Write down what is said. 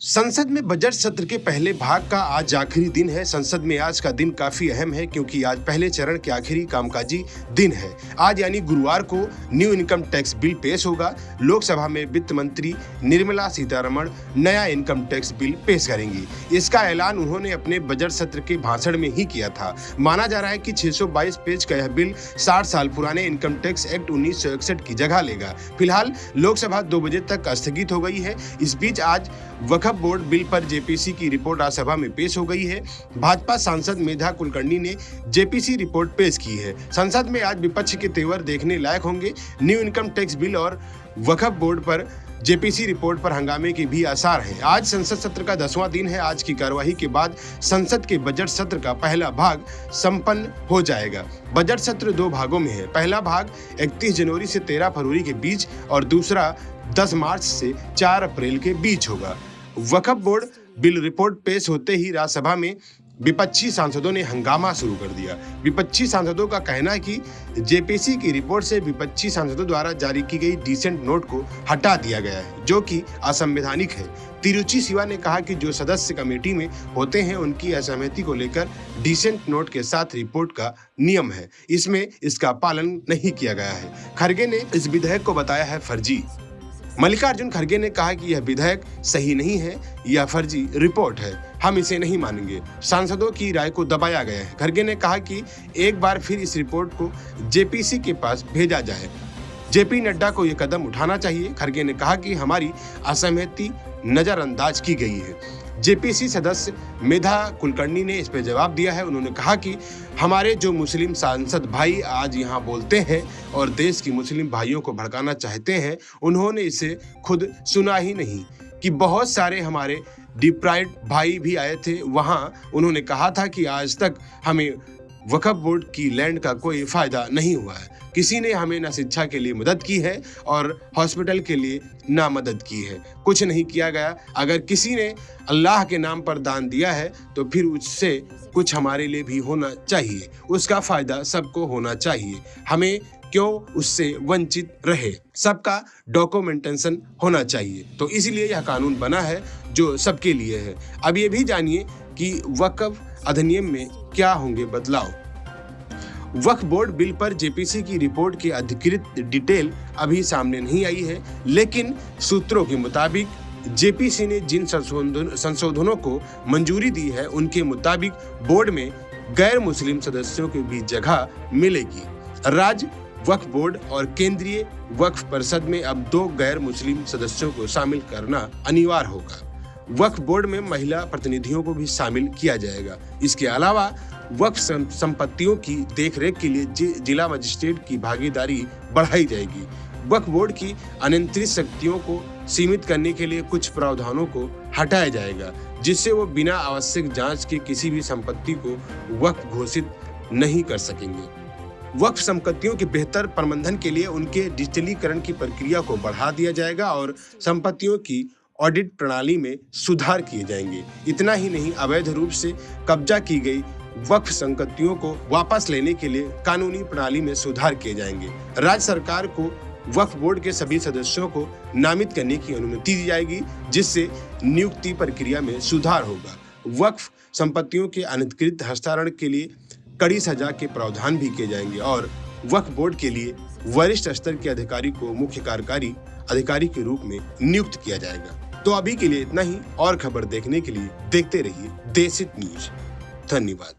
संसद में बजट सत्र के पहले भाग का आज आखिरी दिन है। संसद में आज का दिन काफी अहम है क्योंकि आज पहले चरण के आखिरी कामकाजी दिन है। आज यानी गुरुवार को न्यू इनकम टैक्स बिल पेश होगा। लोकसभा में वित्त मंत्री निर्मला सीतारमण नया इनकम टैक्स बिल पेश करेंगी। इसका ऐलान उन्होंने अपने बजट सत्र के भाषण में ही किया था। माना जा रहा है कि 622 पेज का यह बिल 60 साल पुराने इनकम टैक्स एक्ट 1961 की जगह लेगा। फिलहाल लोकसभा 2 बजे तक स्थगित हो गई है। इस बीच आज वक्फ बोर्ड बिल पर जेपीसी की रिपोर्ट राज्यसभा में पेश हो गई है। भाजपा सांसद मेधा कुलकर्णी ने जेपीसी रिपोर्ट पेश की है। संसद में आज विपक्ष के तेवर देखने लायक होंगे। न्यू इनकम टैक्स बिल और वक्फ बोर्ड पर जेपीसी रिपोर्ट पर हंगामे के भी आसार हैं। आज संसद सत्र का 10वां दिन है। आज की कार्यवाही के बाद संसद के बजट सत्र का पहला भाग संपन्न हो जाएगा। बजट सत्र 2 भागों में है। पहला भाग 31 जनवरी से 13 फरवरी के बीच और दूसरा 10 मार्च से 4 अप्रैल के बीच होगा। वक्फ बोर्ड बिल रिपोर्ट पेश होते ही राज्यसभा में विपक्षी सांसदों ने हंगामा शुरू कर दिया। विपक्षी सांसदों का कहना है कि जेपीसी की रिपोर्ट से विपक्षी सांसदों द्वारा जारी की गई डिसेंट नोट को हटा दिया गया है, जो कि असंवैधानिक है। तिरुचि सिवा ने कहा कि जो सदस्य कमेटी में होते हैं उनकी असहमति को लेकर डिसेंट नोट के साथ रिपोर्ट का नियम है, इसमें इसका पालन नहीं किया गया है। खरगे ने इस विधेयक को बताया है फर्जी। मल्लिकार्जुन खरगे ने कहा कि यह विधेयक सही नहीं है, यह फर्जी रिपोर्ट है, हम इसे नहीं मानेंगे। सांसदों की राय को दबाया गया है। खरगे ने कहा कि एक बार फिर इस रिपोर्ट को जेपीसी के पास भेजा जाए। जेपी नड्डा को यह कदम उठाना चाहिए। खरगे ने कहा कि हमारी असहमति नजरअंदाज की गई है। जेपीसी सदस्य मेधा कुलकर्णी ने इस पर जवाब दिया है। उन्होंने कहा कि हमारे जो मुस्लिम सांसद भाई आज यहाँ बोलते हैं और देश की मुस्लिम भाइयों को भड़काना चाहते हैं, उन्होंने इसे खुद सुना ही नहीं कि बहुत सारे हमारे डिप्राइव्ड भाई भी आए थे। वहाँ उन्होंने कहा था कि आज तक हमें वक्फ बोर्ड की लैंड का कोई फायदा नहीं हुआ है। किसी ने हमें ना शिक्षा के लिए मदद की है और हॉस्पिटल के लिए ना मदद की है, कुछ नहीं किया गया। अगर किसी ने अल्लाह के नाम पर दान दिया है तो फिर उससे कुछ हमारे लिए भी होना चाहिए, उसका फायदा सबको होना चाहिए। हमें क्यों उससे वंचित रहे, सबका डॉक्यूमेंटेशन होना चाहिए। तो इसलिए यह कानून बना है जो सबके लिए है। अब ये भी जानिए कि वक्फ अधिनियम में क्या होंगे बदलाव। वक्फ बोर्ड बिल पर जेपीसी की रिपोर्ट की अधिकृत डिटेल अभी सामने नहीं आई है, लेकिन सूत्रों के मुताबिक जेपीसी ने जिन संशोधनों को मंजूरी दी है उनके मुताबिक बोर्ड में गैर मुस्लिम सदस्यों की भी जगह मिलेगी। राज्य वक्फ बोर्ड और केंद्रीय वक्फ परिषद में अब 2 गैर मुस्लिम सदस्यों को शामिल करना अनिवार्य होगा। वक्फ बोर्ड में महिला प्रतिनिधियों को भी शामिल किया जाएगा। इसके अलावा वक्फ संपत्तियों की देखरेख के लिए जिला मजिस्ट्रेट की भागीदारी बढ़ाई जाएगी। वक्फ बोर्ड की अनियंत्रित शक्तियों को सीमित करने के लिए कुछ प्रावधानों को हटाया जाएगा, जिससे वो बिना आवश्यक जांच के किसी भी संपत्ति को वक्फ घोषित नहीं कर सकेंगे। वक्फ संपत्तियों के बेहतर प्रबंधन के लिए उनके डिजिटलीकरण की प्रक्रिया को बढ़ा दिया जाएगा और संपत्तियों की ऑडिट प्रणाली में सुधार किए जाएंगे। इतना ही नहीं, अवैध रूप से कब्जा की गई वक्फ संपत्तियों को वापस लेने के लिए कानूनी प्रणाली में सुधार किए जाएंगे। राज्य सरकार को वक्फ बोर्ड के सभी सदस्यों को नामित करने की अनुमति दी जाएगी, जिससे नियुक्ति प्रक्रिया में सुधार होगा। वक्फ संपत्तियों के अनधिकृत हस्तांतरण के लिए कड़ी सजा के प्रावधान भी किए जाएंगे और वक्फ बोर्ड के लिए वरिष्ठ स्तर के अधिकारी को मुख्य कार्यकारी अधिकारी के रूप में नियुक्त किया जाएगा। तो अभी के लिए इतना ही। और खबर देखने के लिए देखते रहिए देश हित न्यूज। धन्यवाद।